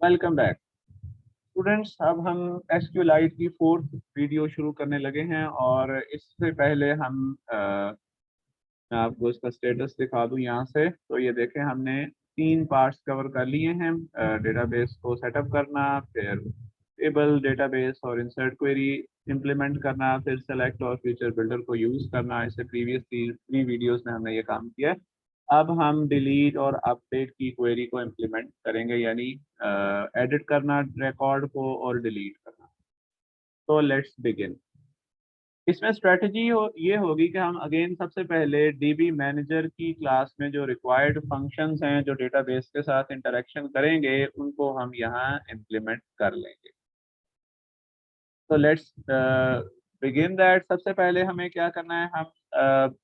Welcome back students. अब हम SQLite की फोर्थ वीडियो शुरू करने लगे हैं और इससे पहले मैं आपको इसका स्टेटस दिखा दूं यहाँ से। तो ये देखें, हमने 3 पार्ट्स कवर कर लिए हैं। डेटाबेस को सेटअप करना, फिर टेबल डेटाबेस और इंसर्ट क्वेरी इम्प्लीमेंट करना, फिर सेलेक्ट और फीचर बिल्डर को यूज़ करना। इससे प्रीवियस थ्री वीडियोस में हमने ये काम किया है। अब हम डिलीट और अपडेट की क्वेरी को इम्प्लीमेंट करेंगे, यानी एडिट करना रिकॉर्ड को और डिलीट करना। तो लेट्स बिगिन। इसमें स्ट्रेटजी ये होगी कि हम अगेन सबसे पहले डीबी मैनेजर की क्लास में जो रिक्वायर्ड फंक्शंस हैं जो डेटाबेस के साथ इंटरेक्शन करेंगे उनको हम यहाँ इम्प्लीमेंट कर लेंगे। तो लेट्स बिगिन दैट। सबसे पहले हमें क्या करना है, हम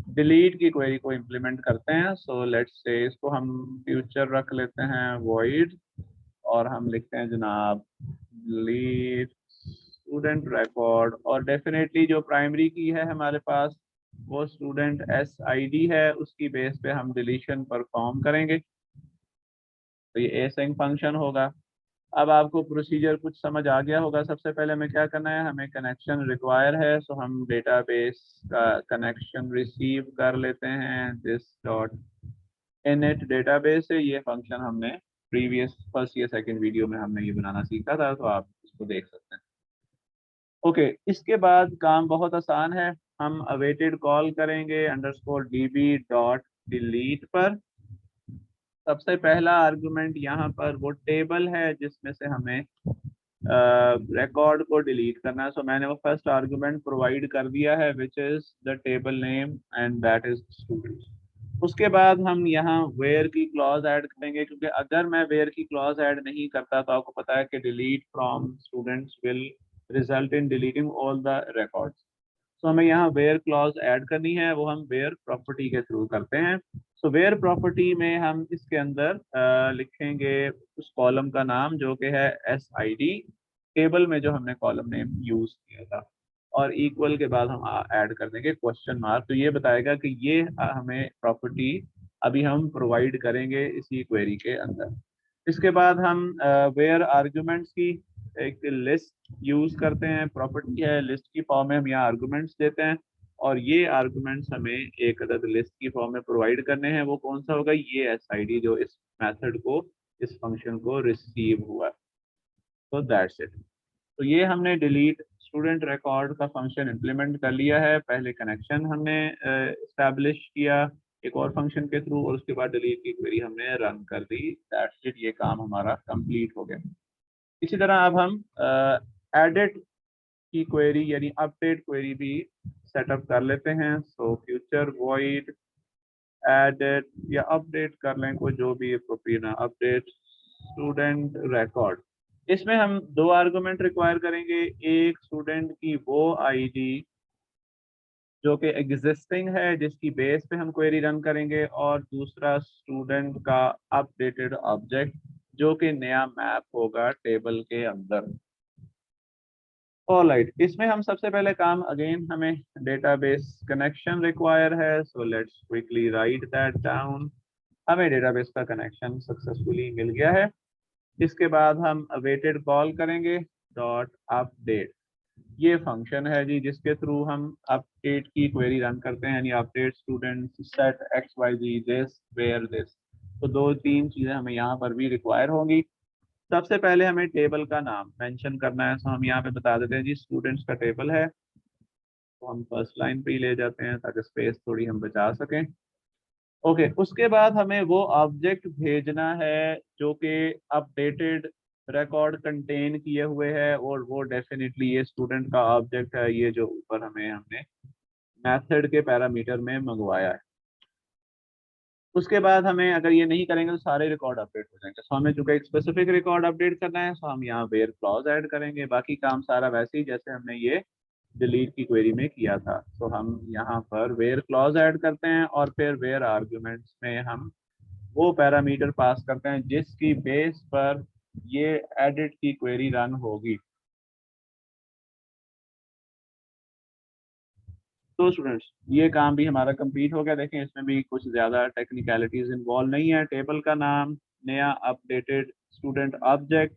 डिलीट की क्वेरी को इम्प्लीमेंट करते हैं। सो लेट्स से इसको हम फ्यूचर रख लेते हैं वॉइड, और हम लिखते हैं जनाब डिलीट स्टूडेंट रिकॉर्ड। और डेफिनेटली जो प्राइमरी की है हमारे पास वो स्टूडेंट SID है, उसकी बेस पे हम डिलीशन परफॉर्म करेंगे। तो ये एसिंक फंक्शन होगा। अब आपको प्रोसीजर कुछ समझ आ गया होगा। सबसे पहले हमें क्या करना है, हमें कनेक्शन रिक्वायर है। सो हम डेटाबेस का कनेक्शन रिसीव कर लेते हैं। दिस डॉट इनिट डेटाबेस है, ये फंक्शन हमने प्रीवियस फर्स्ट या सेकंड वीडियो में हमने ये बनाना सीखा था, तो आप इसको देख सकते हैं। ओके, इसके बाद काम बहुत आसान है। हम अवेटेड कॉल करेंगे अंडरस्कोर db डॉट डिलीट पर। सबसे पहला आर्गुमेंट यहाँ पर वो टेबल है जिसमें से हमें रिकॉर्ड को डिलीट करना है। सो मैंने वो फर्स्ट आर्गुमेंट प्रोवाइड कर दिया है which is the table name and that is students. उसके बाद हम यहाँ वेयर की क्लॉज ऐड करेंगे, क्योंकि अगर मैं वेयर की क्लॉज ऐड नहीं करता तो आपको पता है कि delete from students will result in deleting all the records. तो हमें यहाँ वेयर क्लॉज ऐड करनी है, वो हम वेयर प्रॉपर्टी के थ्रू करते हैं। सो वेयर प्रॉपर्टी में हम इसके अंदर लिखेंगे उस कॉलम का नाम जो कि है SID, टेबल में जो हमने कॉलम नेम यूज किया था, और इक्वल के बाद हम ऐड कर देंगे क्वेश्चन मार्क। तो ये बताएगा कि ये हमें प्रॉपर्टी अभी हम प्रोवाइड करेंगे इसी क्वेरी के अंदर। इसके बाद हम वेयर आर्ग्यूमेंट्स की एक लिस्ट यूज करते हैं। प्रॉपर्टी है लिस्ट की फॉर्म में हम यहाँ आर्गुमेंट्स देते हैं, और ये आर्गुमेंट्स हमें एक अदद लिस्ट की फॉर्म में प्रोवाइड करने हैं। वो कौन सा होगा, ये SID जो इस मेथड को, इस फंक्शन को रिसीव हुआ। तो दैट्स इट। तो ये हमने डिलीट स्टूडेंट रिकॉर्ड का फंक्शन इम्प्लीमेंट कर लिया है। पहले कनेक्शन हमने इस्टेब्लिश किया एक और फंक्शन के थ्रू, और उसके बाद डिलीट की क्वेरी हमने रन कर दी। दैट्स इट, ये काम हमारा कंप्लीट हो गया। इसी तरह अब हम एडिट की क्वेरी यानी अपडेट क्वेरी भी सेटअप कर लेते हैं। सो फ्यूचर वॉइड एडिट या अपडेट कर लें, कोई जो भी अप्रोप्रिएट है, अपडेट स्टूडेंट रिकॉर्ड। इसमें हम दो आर्गुमेंट रिक्वायर करेंगे। एक स्टूडेंट की वो ID जो कि एग्जिस्टिंग है जिसकी बेस पे हम क्वेरी रन करेंगे, और दूसरा स्टूडेंट का अपडेटेड ऑब्जेक्ट जो कि नया मैप होगा टेबल के अंदर। ऑलराइट, इसमें हम सबसे पहले काम अगेन हमें डेटाबेस कनेक्शन रिक्वायर है। So let's quickly right that down. हमें डेटाबेस का कनेक्शन सक्सेसफुली मिल गया है। इसके बाद हम अवेटेड कॉल करेंगे डॉट अपडेट। ये फंक्शन है जी जिसके थ्रू हम अपडेट की क्वेरी रन करते हैं, यानी update student set XYZ this where this. तो दो तीन चीजें हमें यहाँ पर भी रिक्वायर होंगी। सबसे पहले हमें टेबल का नाम मेंशन करना है। सो हम यहाँ पे बता देते हैं जी स्टूडेंट्स का टेबल है, तो हम फर्स्ट लाइन पे ही ले जाते हैं ताकि स्पेस थोड़ी हम बचा सकें। ओके, उसके बाद हमें वो ऑब्जेक्ट भेजना है जो कि अपडेटेड रिकॉर्ड कंटेन किए हुए है, और वो डेफिनेटली ये स्टूडेंट का ऑब्जेक्ट है, ये जो ऊपर हमने मेथड के पैरामीटर में मंगवाया है। उसके बाद हमें अगर ये नहीं करेंगे तो सारे रिकॉर्ड अपडेट हो जाएंगे। सो हमें चूंकि एक स्पेसिफिक रिकॉर्ड अपडेट करना है, सो हम यहाँ वेयर क्लॉज ऐड करेंगे। बाकी काम सारा वैसे ही जैसे हमने ये डिलीट की क्वेरी में किया था। तो हम यहाँ पर वेयर क्लॉज ऐड करते हैं, और फिर वेयर आर्ग्यूमेंट्स में हम वो पैरामीटर पास करते हैं जिसकी बेस पर ये एडिट की क्वेरी रन होगी। तो स्टूडेंट्स, ये काम भी हमारा कंप्लीट हो गया। देखें, इसमें भी कुछ ज़्यादा टेक्निकलिटीज इन्वॉल्व नहीं है। टेबल का नाम, नया अपडेटेड स्टूडेंट ऑब्जेक्ट,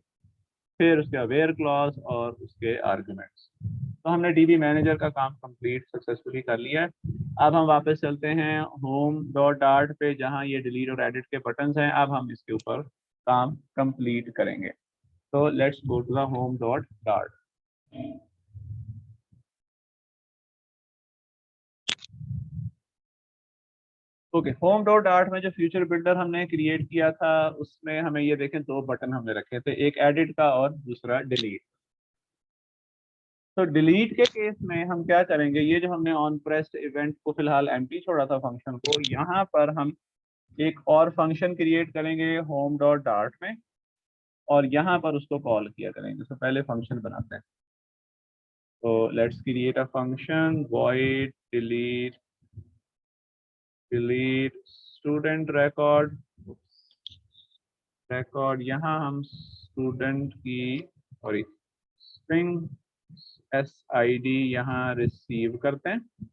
फिर उसका वेयर क्लॉज और उसके आर्गुमेंट्स। तो हमने डीबी मैनेजर का काम कंप्लीट सक्सेसफुली कर लिया है। अब हम वापस चलते हैं होम डॉट डार्ट पे, जहां ये डिलीट और एडिट के बटन्स हैं। अब हम इसके ऊपर काम कंप्लीट करेंगे। तो let's go to the home dot dart. Okay, home dot dart में जो फ्यूचर बिल्डर हमने क्रिएट किया था उसमें हमें ये देखें दो बटन हमने रखे थे, एक एडिट का और दूसरा डिलीट। तो डिलीट के केस में हम क्या करेंगे, ये जो हमने ऑन प्रेस्ड इवेंट को फिलहाल एम्प्टी छोड़ा था फंक्शन को, यहाँ पर हम एक और फंक्शन क्रिएट करेंगे होम डॉट डार्ट में और यहाँ पर उसको कॉल किया करेंगे। तो पहले फंक्शन बनाते हैं। तो let's create a function void delete student record। यहाँ हम स्टूडेंट की सॉरी स्ट्रिंग SID यहाँ रिसीव करते हैं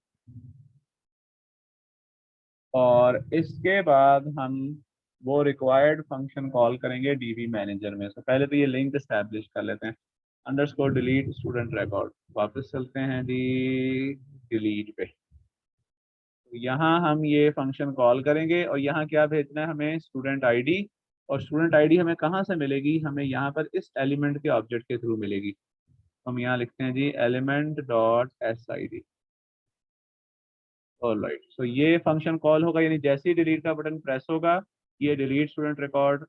और इसके बाद हम वो रिक्वायर्ड फंक्शन कॉल करेंगे डीबी मैनेजर में। तो पहले तो ये लिंक एस्टैब्लिश कर लेते हैं, अंडरस्कोर डिलीट स्टूडेंट रिकॉर्ड। वापस चलते हैं डी डिलीट पे। तो यहाँ हम ये फंक्शन कॉल करेंगे और यहाँ क्या भेजना है हमें, स्टूडेंट आईडी। और स्टूडेंट आईडी हमें कहाँ से मिलेगी, हमें यहाँ पर इस एलिमेंट के ऑब्जेक्ट के थ्रू मिलेगी। हम यहाँ लिखते हैं जी एलिमेंट डॉट SID। ऑलराइट, सो ये फंक्शन कॉल होगा, यानी जैसे ही डिलीट का बटन प्रेस होगा ये delete student record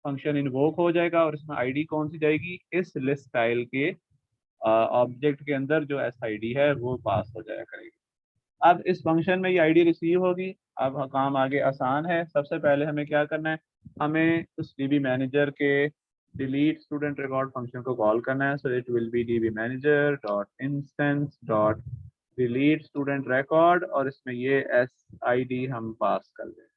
function invoke हो जाएगा और इसमें आईडी कौन सी जाएगी, इस लिस्ट स्टाइल के ऑब्जेक्ट के अंदर जो SID है वो पास हो जाया करेगी। अब इस फंक्शन में ये आईडी रिसीव होगी। अब काम आगे आसान है। सबसे पहले हमें क्या करना है, हमें उस डीबी मैनेजर के डिलीट स्टूडेंट रिकॉर्ड फंक्शन को कॉल करना है। So it will be dB manager dot instance dot delete student record और इसमें ये SID हम पास कर दें।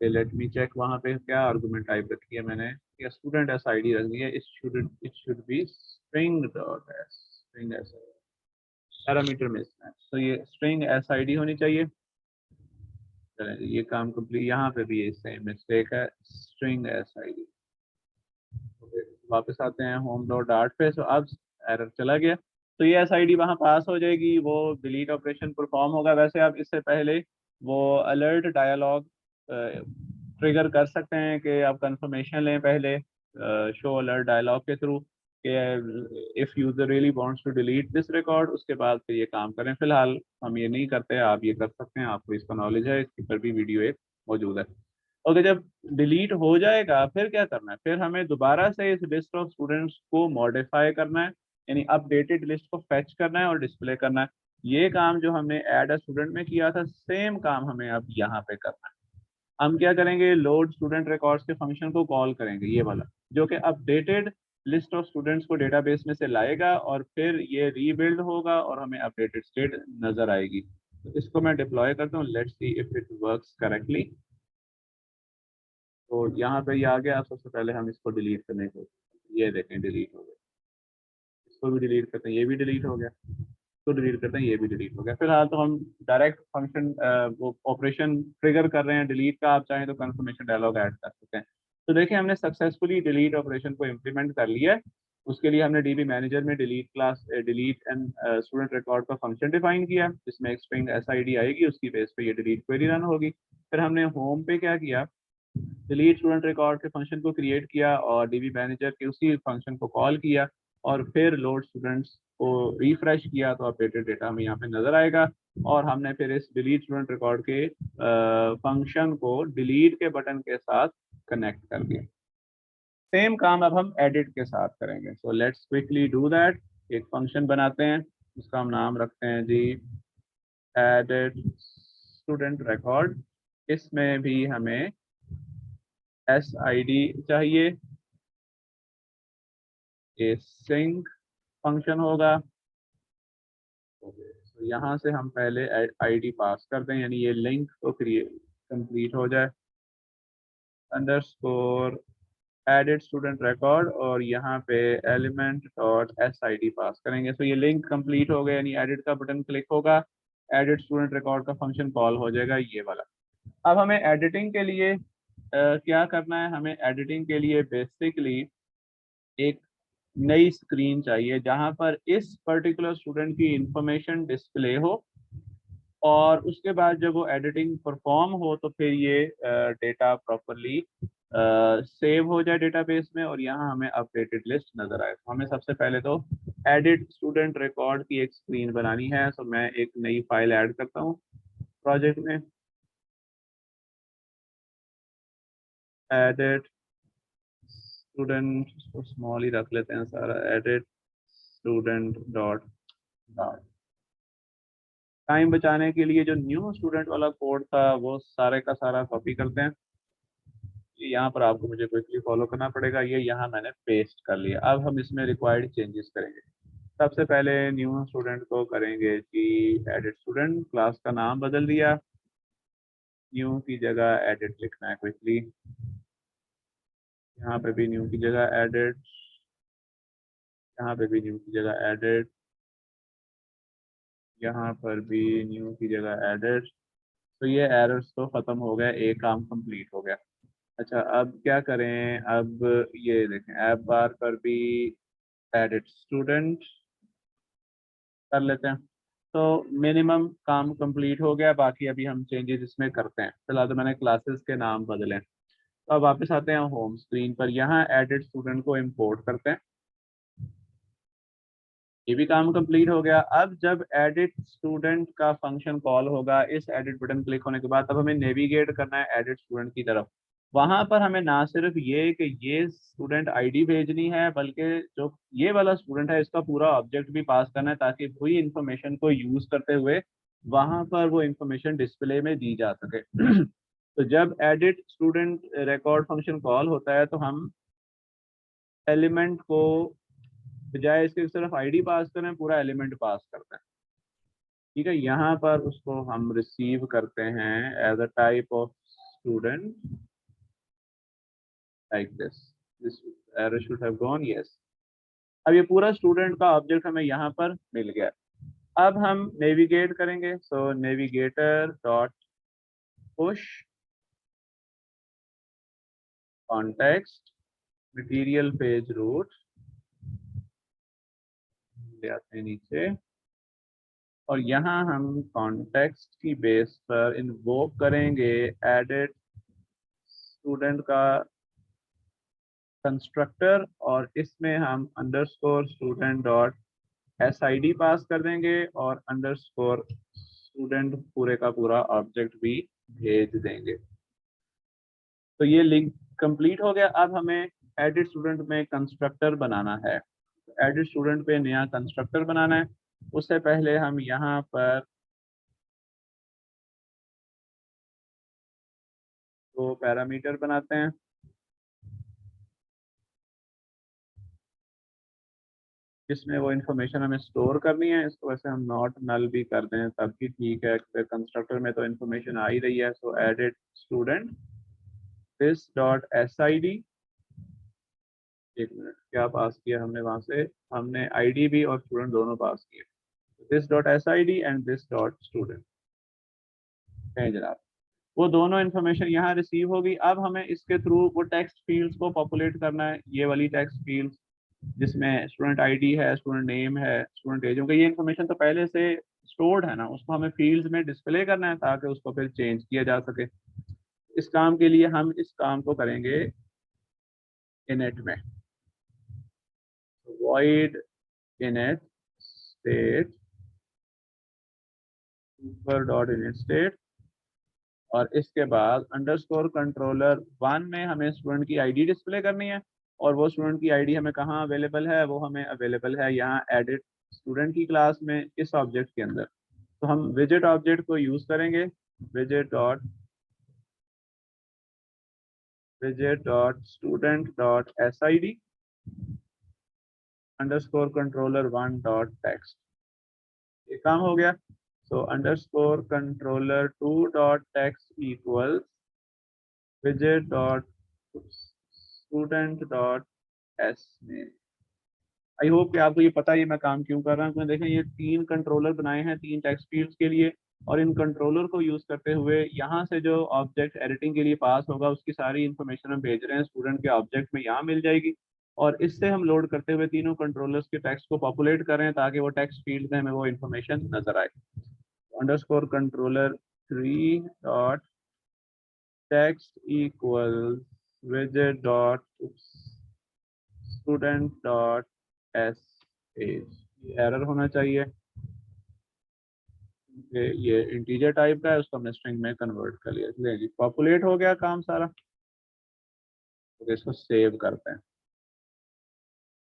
लेट मी चेक वहाँ पे क्या आर्गुमेंट टाइप रखी है मैंने, या स्टूडेंट SID रख दिया। It should be string dot string SID parameter mismatch. तो ये स्ट्रिंग SID होनी चाहिए। चलें ये काम कंप्लीट। यहाँ पे भी ये सेम मिस्टेक है, स्ट्रिंग SID। वापस आते हैं होम डॉट डार्ट पे। सो अब एरर चला गया, तो ये SID वहाँ पास हो जाएगी, वो डिलीट ऑपरेशन परफॉर्म होगा। वैसे आप इससे पहले वो अलर्ट डायलॉग ट्रिगर कर सकते हैं कि आप कंफर्मेशन लें पहले शो अलर्ट डायलॉग के थ्रू कि if user really wants to delete this record, उसके बाद फिर ये काम करें। फिलहाल हम ये नहीं करते, आप ये कर सकते हैं, आपको इसका नॉलेज है, इसकी पर भी वीडियो एक मौजूद है। ओके, जब डिलीट हो जाएगा फिर क्या करना है, फिर हमें दोबारा से इस लिस्ट ऑफ स्टूडेंट्स को मॉडिफाई करना है, यानी अपडेटेड लिस्ट को फेच करना है और डिस्प्ले करना है। ये काम जो हमने ऐड अ स्टूडेंट में किया था, सेम काम हमें अब यहाँ पे करना है। हम क्या करेंगे, लोड स्टूडेंट रिकॉर्ड्स के फंक्शन को कॉल करेंगे, ये वाला जो कि अपडेटेड लिस्ट ऑफ स्टूडेंट्स को डेटाबेस में से लाएगा और फिर ये रीबिल्ड होगा और हमें अपडेटेड स्टेट नजर आएगी। तो इसको मैं डिप्लॉय करता हूँ, let's see if it works correctly. तो यहाँ पे ये आ गया। सबसे पहले हम इसको डिलीट करने को, ये देखें डिलीट हो गया। इसको भी डिलीट करते हैं, ये भी डिलीट हो गया। इसको डिलीट करते हैं, ये भी डिलीट हो गया। फिलहाल तो हम डायरेक्ट फंक्शन वो ऑपरेशन ट्रिगर कर रहे हैं डिलीट का। आप चाहें तो कंफर्मेशन डायलॉग ऐड कर सकते हैं। तो देखिए हमने सक्सेसफुली डिलीट ऑपरेशन को इम्प्लीमेंट कर लिया है। उसके लिए हमने डीबी मैनेजर में delete class delete and student record का फंक्शन डिफाइन किया, जिसमें एक स्ट्रिंग SID आएगी, उसकी बेस पे ये डिलीट क्वेरी रन होगी। फिर हमने होम पे क्या किया, डिलीट स्टूडेंट रिकॉर्ड के फंक्शन को क्रिएट किया और डीबी मैनेजर के उसी फंक्शन को कॉल किया और फिर लोड स्टूडेंट्स को रिफ्रेश किया तो अपडेटेड डेटा हमें यहाँ पे नजर आएगा। और हमने फिर इस डिलीट स्टूडेंट रिकॉर्ड के फंक्शन को डिलीट के बटन के साथ कनेक्ट कर दिया। सेम काम अब हम एडिट के साथ करेंगे। So let's quickly do that. एक फंक्शन बनाते हैं, उसका हम नाम रखते हैं जी एडिट स्टूडेंट रिकॉर्ड। इसमें भी हमें SID चाहिए, ये सिंक फंक्शन होगा। तो यहाँ से हम पहले ID पास कर दें, यानी ये लिंक तो क्रिएट कंप्लीट हो जाए। अंडरस्कोर एडिट स्टूडेंट रिकॉर्ड और यहाँ पे एलिमेंट डॉट SID पास करेंगे। तो ये लिंक कंप्लीट हो गया, यानी एडिट का बटन क्लिक होगा, एडिट स्टूडेंट रिकॉर्ड का फंक्शन कॉल हो जाएगा ये वाला। अब हमें एडिटिंग के लिए क्या करना है, हमें एडिटिंग के लिए बेसिकली एक नई स्क्रीन चाहिए जहां पर इस पर्टिकुलर स्टूडेंट की इंफॉर्मेशन डिस्प्ले हो, और उसके बाद जब वो एडिटिंग परफॉर्म हो तो फिर ये डेटा प्रॉपरली सेव हो जाए डेटाबेस में, और यहाँ हमें अपडेटेड लिस्ट नजर आए। तो हमें सबसे पहले तो एडिट स्टूडेंट रिकॉर्ड की एक स्क्रीन बनानी है। तो मैं एक नई फाइल ऐड करता हूँ प्रोजेक्ट में, एडिट स्टूडेंट, इसको स्मॉल ही रख लेते हैं सारा, edit student dot dot. Time बचाने के लिए जो न्यू स्टूडेंट वाला कोड था वो सारे का सारा कॉपी करते हैं। यहाँ पर आपको मुझे क्विकली फॉलो करना पड़ेगा, ये यहाँ मैंने पेस्ट कर लिया। अब हम इसमें रिक्वायर्ड चेंजेस करेंगे। सबसे पहले न्यू स्टूडेंट को करेंगे कि एडिट स्टूडेंट, क्लास का नाम बदल दिया, न्यू की जगह एडिट लिखना है क्विकली। यहाँ पे भी न्यू की जगह एडिट, यहाँ पे भी न्यू की जगह एडिट, यहाँ पर भी न्यू की जगह एडिट। तो ये एरर्स तो खत्म हो गए, एक काम कंप्लीट हो गया। अच्छा, अब क्या करें, अब ये देखें ऐप बार पर भी एडिट स्टूडेंट कर लेते हैं। तो मिनिमम काम कंप्लीट हो गया, बाकी अभी हम चेंजेस इसमें करते हैं। फिलहाल तो मैंने क्लासेस के नाम बदले। तो अब वापस आते हैं होम स्क्रीन पर, यहाँ एडिट स्टूडेंट को इंपोर्ट करते हैं। ये भी काम कंप्लीट हो गया। अब जब एडिट स्टूडेंट का फंक्शन कॉल होगा, इस एडिट बटन क्लिक होने के बाद तब हमें नेविगेट करना है एडिट स्टूडेंट की तरफ। वहां पर हमें ना सिर्फ ये स्टूडेंट आईडी भेजनी है, बल्कि जो ये वाला स्टूडेंट है इसका पूरा ऑब्जेक्ट भी पास करना है, ताकि वही इंफॉर्मेशन को यूज करते हुए वहां पर वो इंफॉर्मेशन डिस्प्ले में दी जा सके। तो जब edit student record function call होता है तो हम एलिमेंट को बजाय इसके सिर्फ आईडी पास करें, पूरा एलिमेंट पास करते हैं। ठीक है, यहाँ पर उसको हम रिसीव करते हैं as a type of student, like this error should have gone, yes. अब ये पूरा स्टूडेंट का ऑब्जेक्ट हमें यहाँ पर मिल गया। अब हम नेविगेट करेंगे, so navigator dot push context material page route, ले आते हैं नीचे, और यहाँ हम कॉन्टेक्स्ट की बेस पर इन्वोक करेंगे एडिट स्टूडेंट का कंस्ट्रक्टर, और इसमें हम अंडरस्कोर स्टूडेंट डॉट एसआईडी पास कर देंगे, और अंडरस्कोर स्टूडेंट पूरे का पूरा ऑब्जेक्ट भी भेज देंगे। तो ये लिंक कंप्लीट हो गया। अब हमें एडिट स्टूडेंट में कंस्ट्रक्टर बनाना है। एडिट स्टूडेंट पे नया कंस्ट्रक्टर बनाना है। उससे पहले हम यहाँ पर दो पैरामीटर बनाते हैं, जिसमें वो इन्फॉर्मेशन हमें स्टोर करनी है। इसको वैसे हम नॉट नल भी कर दें तब भी ठीक है, फिर कंस्ट्रक्टर में तो इन्फॉर्मेशन आ ही रही है। So edit student this dot S I D, एक मिनट, क्या पास किया हमने वहां से, हमने आईडी भी और स्टूडेंट दोनों पास किए। This dot S I D and this dot student है जनाब, वो दोनों इन्फॉर्मेशन यहाँ रिसीव होगी। अब हमें इसके थ्रू वो टेक्स्ट फील्ड्स को पॉपुलेट करना है, ये वाली टेक्स्ट फील्ड्स जिसमें स्टूडेंट आईडी है, स्टूडेंट नेम है, स्टूडेंट एज, क्योंकि ये इन्फॉर्मेशन तो पहले से स्टोर्ड है ना, उसको हमें फील्ड्स में डिस्प्ले करना है ताकि उसको फिर चेंज किया जा सके। इस काम के लिए हम इस काम को करेंगे इनिट में, void init state super dot init state, और इसके बाद अंडरस्कोर कंट्रोलर 1 में हमें स्टूडेंट की आईडी डिस्प्ले करनी है, और वो स्टूडेंट की आईडी हमें कहाँ अवेलेबल है, वो हमें अवेलेबल है यहाँ एडिट स्टूडेंट की क्लास में, इस ऑब्जेक्ट के अंदर। तो हम विजेट ऑब्जेक्ट को यूज करेंगे, विजेट dot student dot S I D underscore controller 1 dot text, ये काम हो गया। So underscore controller 2 dot text equals widget dot student dot s name, I hope कि आपको ये पता है ये मैं काम क्यों कर रहा हूँ। देखें ये 3 कंट्रोलर बनाए हैं 3 टेक्स्ट फील्ड्स के लिए, और इन कंट्रोलर को यूज करते हुए यहाँ से जो ऑब्जेक्ट एडिटिंग के लिए पास होगा उसकी सारी इन्फॉर्मेशन हम भेज रहे हैं स्टूडेंट के ऑब्जेक्ट में, यहाँ मिल जाएगी। और इससे हम लोड करते हुए तीनों कंट्रोलर्स के टेक्स्ट को पॉपुलेट करें ताकि वो टेक्स्ट फील्ड में हमें वो इन्फॉर्मेशन नजर आए। Underscore controller 3 dot text equals widget dot student dot s as, error होना चाहिए कि ये इंटीजर टाइप का है, उसको हमने स्ट्रिंग में कन्वर्ट कर लिया। ले जी पॉपुलेट हो गया काम सारा। तो इसको सेव करते हैं।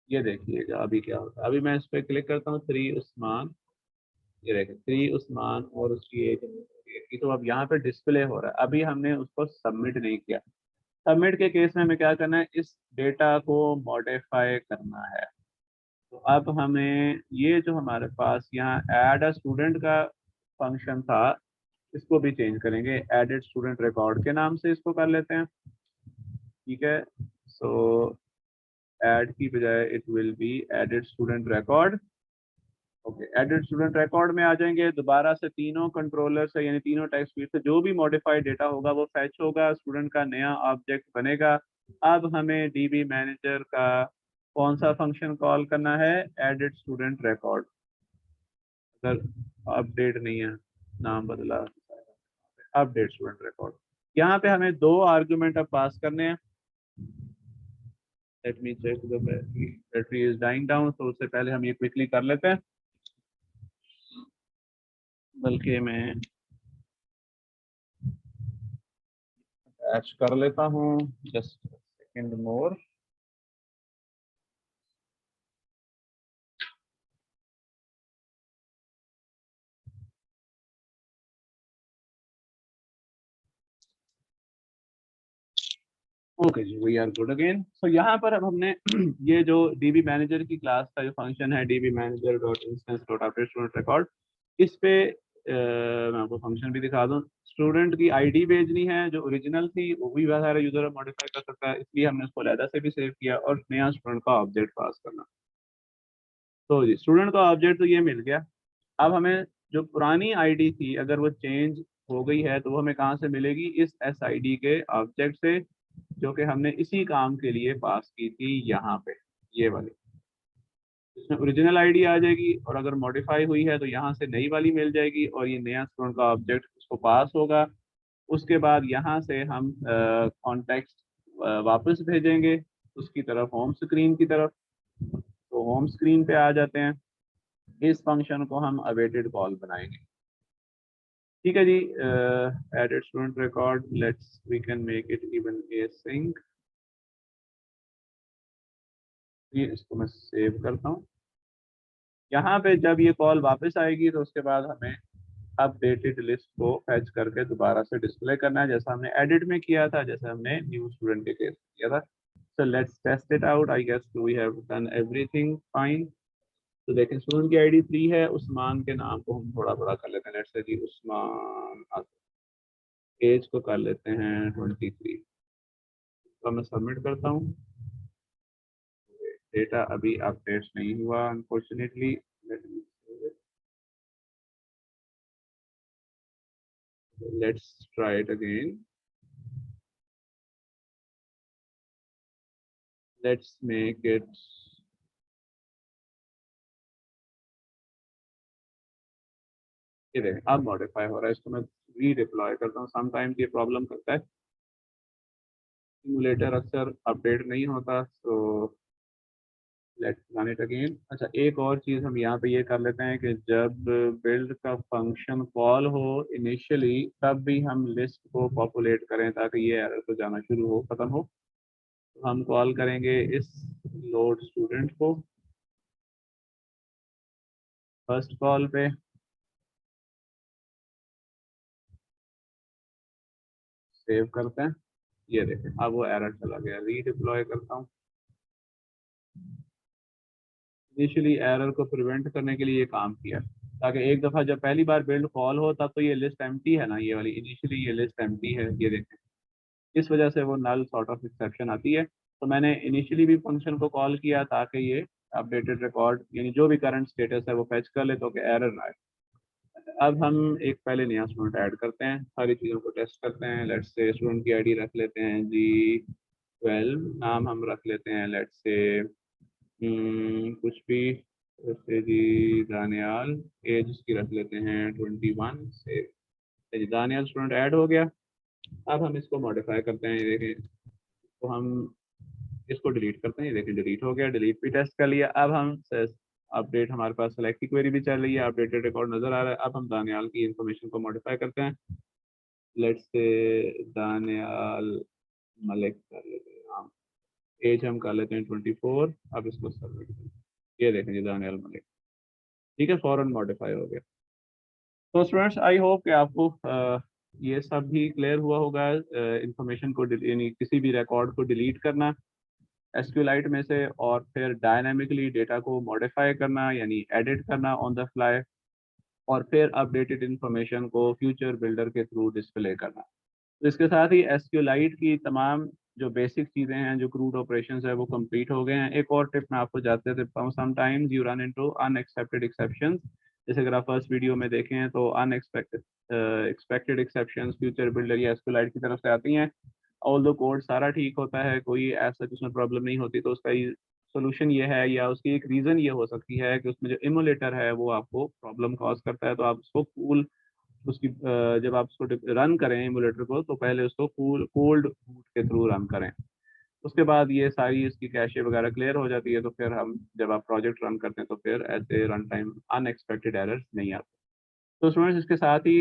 ये देखिएगा अभी क्या होता है। अभी मैं इस पर क्लिक करता हूँ 3 उस्मान, ये देखिए 3 उस्मान और उसकी एज की, तो अब यहाँ पे डिस्प्ले हो रहा है। अभी हमने उसको सबमिट नहीं किया। सबमिट के केस में हमें क्या करना है, इस डेटा को मॉडिफाई करना है। तो अब हमें ये जो हमारे पास यहाँ ऐड अ स्टूडेंट का फंक्शन था इसको भी चेंज करेंगे, एडिड स्टूडेंट रिकॉर्ड के नाम से इसको कर लेते हैं। ठीक है, सो ऐड की बजाय it will be added student record. Okay, added student record में आ जाएंगे। दोबारा से तीनों कंट्रोलर से यानी तीनों टेक्स्ट फील्ड से जो भी मॉडिफाइड डेटा होगा वो फैच होगा, स्टूडेंट का नया ऑब्जेक्ट बनेगा। अब हमें डीबी मैनेजर का कौन सा फंक्शन कॉल करना है, एडिड स्टूडेंट रिकॉर्ड। अगर अपडेट नहीं है, नाम बदला, अपडेट स्टूडेंट रिकॉर्ड। यहाँ पे हमें 2 आर्गुमेंट अब पास करने हैं। Let me check the battery is dying down, तो उससे पहले हम ये क्विकली कर लेते हैं। बल्कि मैं अटैच कर लेता हूँ, जस्ट सेकंड मोर। ओके जी, we are good again. So यहाँ पर अब हमने ये जो डीबी मैनेजर की क्लास का जो फंक्शन है, dB manager dot instance dot update student record, इस पे मैं आपको फंक्शन भी दिखा दूँ। स्टूडेंट की आईडी भेजनी है जो ओरिजिनल थी, वो भी सारा यूजर मॉडिफाई कर सकता है, इसलिए हमने उसको अलहदा से भी सेव किया, और नया स्टूडेंट का ऑब्जेक्ट पास करना। तो जी स्टूडेंट का ऑब्जेक्ट तो ये मिल गया। अब हमें जो पुरानी आईडी थी अगर वो चेंज हो गई है तो वो हमें कहाँ से मिलेगी, इस एस आई डी के ऑब्जेक्ट से, जो कि हमने इसी काम के लिए पास की थी यहाँ पे, ये वाली। इसमें ओरिजिनल आईडी आ जाएगी, और अगर मॉडिफाई हुई है तो यहाँ से नई वाली मिल जाएगी, और ये नया स्टूडेंट का ऑब्जेक्ट उसको पास होगा। उसके बाद यहाँ से हम कॉन्टेक्स्ट वापस भेजेंगे उसकी तरफ, होम स्क्रीन की तरफ। तो होम स्क्रीन पे आ जाते हैं। इस फंक्शन को हम अवेटेड कॉल बनाएंगे। ठीक है जी, edit student record, let's we can make it even async. ये इसको मैं सेव करता हूँ। यहाँ पे जब ये कॉल वापस आएगी तो उसके बाद हमें अपडेटेड लिस्ट को फैच करके दोबारा से डिस्प्ले करना है, जैसा हमने एडिट में किया था, जैसे हमने न्यू स्टूडेंट के केस किया था। So let's test it out. I guess we have done everything fine. तो देखें स्टूडेंट की आईडी 3 है, उस्मान के नाम को हम थोड़ा बड़ा कर लेते हैं, let's say ji Usman. As को कर लेते हैं 23। तो मैं सबमिट करता हूँ। डेटा अभी अपडेट नहीं हुआ unfortunately. Let's try it again. Let's make it, ये देखें अब मॉडिफाई हो रहा है। इसको मैं रीडिप्लॉय करता हूँ, समटाइम्स ये प्रॉब्लम करता है, सिमुलेटर अक्सर अपडेट नहीं होता। तो लेट्स रन इट अगेन। अच्छा, एक और चीज़ हम यहाँ पे ये कर लेते हैं कि जब बिल्ड का फंक्शन कॉल हो इनिशियली, तब भी हम लिस्ट को पॉपुलेट करें ताकि ये एरर तो जाना शुरू हो, खत्म हो। तो हम कॉल करेंगे इस लोड स्टूडेंट को फर्स्ट कॉल पे, सेव करते हैं। ये देखें अब वो एरर चला गया। रीडिप्लॉय करता हूँ। इनिशियली एरर को प्रिवेंट करने के लिए ये काम किया, ताकि एक दफ़ा जब पहली बार बिल्ड कॉल हो तब तो ये लिस्ट एम्प्टी है ना, ये वाली इनिशियली ये लिस्ट एम्प्टी है, ये देखें। इस वजह से वो नल सॉर्ट ऑफ एक्सेप्शन आती है। तो मैंने इनिशियली भी फंक्शन को कॉल किया ताकि ये अपडेटेड रिकॉर्ड यानी जो भी करंट स्टेटस है वो फेच कर ले तो कि एरर ना आए। अब हम एक पहले नया स्टूडेंट ऐड करते हैं, सारी चीज़ों को टेस्ट करते हैं। लेट्स से स्टूडेंट की आईडी रख लेते हैं जी 12, नाम हम रख लेते हैं लेट्स से कुछ भी, जैसे जी दानियाल, एज इसकी रख लेते हैं 21 से। जी दानियाल स्टूडेंट ऐड हो गया। अब हम इसको मॉडिफाई करते हैं, ये देखें, तो हम इसको डिलीट करते हैं, ये देखिए डिलीट हो गया, डिलीट भी टेस्ट कर लिया। अब हम अपडेट, हमारे पास सेलेक्ट की क्वेरी भी चल रही है, अपडेटेड रिकॉर्ड नजर आ रहा है। अब हम दानियाल की इंफॉर्मेशन को मॉडिफाई करते हैं, लेट्स से दानियाल मलिक कर लेते हैं नाम, एज हम कर लेते हैं 24। अब इसको सबमिट करें, ये देखें जी दानियाल मलिक, ठीक है, फॉरन मॉडिफाई हो गया। तो स्टूडेंट्स आई होप कि आपको ये सब भी क्लियर हुआ होगा, इंफॉर्मेशन को यानी किसी भी रिकॉर्ड को डिलीट करना एसक्यूलाइट में से, और फिर डायनामिकली डेटा को मॉडिफाई करना यानी एडिट करना ऑन द फ्लाई, और फिर अपडेटेड इंफॉर्मेशन को फ्यूचर बिल्डर के थ्रू डिस्प्ले करना। तो इसके साथ ही एसक्यूलाइट की तमाम जो बेसिक चीज़ें हैं, जो क्रूड ऑपरेशंस है, वो कंप्लीट हो गए हैं। एक और टिप मैं आपको जाते देता हूँ, sometimes you run into unexpected exceptions. जैसे अगर आप फर्स्ट वीडियो में देखें तो unexpected expected exceptions future builder या एसक्यूलाइट की तरफ से आती हैं। ऑल दो कोड सारा ठीक होता है, कोई ऐसा उसमें प्रॉब्लम नहीं होती, तो उसका सोल्यूशन ये है या उसकी एक रीज़न ये हो सकती है कि उसमें जो इमुलेटर है वो आपको प्रॉब्लम कॉज करता है। तो आप उसको कूल उसकी जब आप उसको रन करें इमुलेटर को, तो पहले उसको कोल्ड बूट के थ्रू रन करें। उसके बाद ये सारी इसकी कैशे वगैरह क्लियर हो जाती है, तो फिर हम जब आप प्रोजेक्ट रन करते हैं तो फिर ऐसे रन टाइम अनएक्सपेक्टेड एरर्स नहीं आते। तो स्टूडेंट्स इसके साथ ही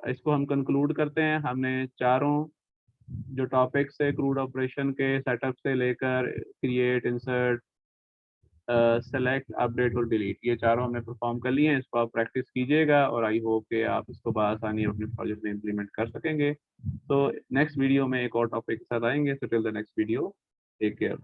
इसको हम कंक्लूड करते हैं। हमने चारों जो टॉपिक्स है क्रूड ऑपरेशन के, सेटअप से लेकर क्रिएट, इंसर्ट, सेलेक्ट, अपडेट और डिलीट, ये चारों हमने परफॉर्म कर लिए हैं। इसको आप प्रैक्टिस कीजिएगा और आई होप कि आप इसको बआसानी अपने प्रोजेक्ट में इम्प्लीमेंट कर सकेंगे। तो नेक्स्ट वीडियो में एक और टॉपिक के साथ आएंगे। So till the next video, take care.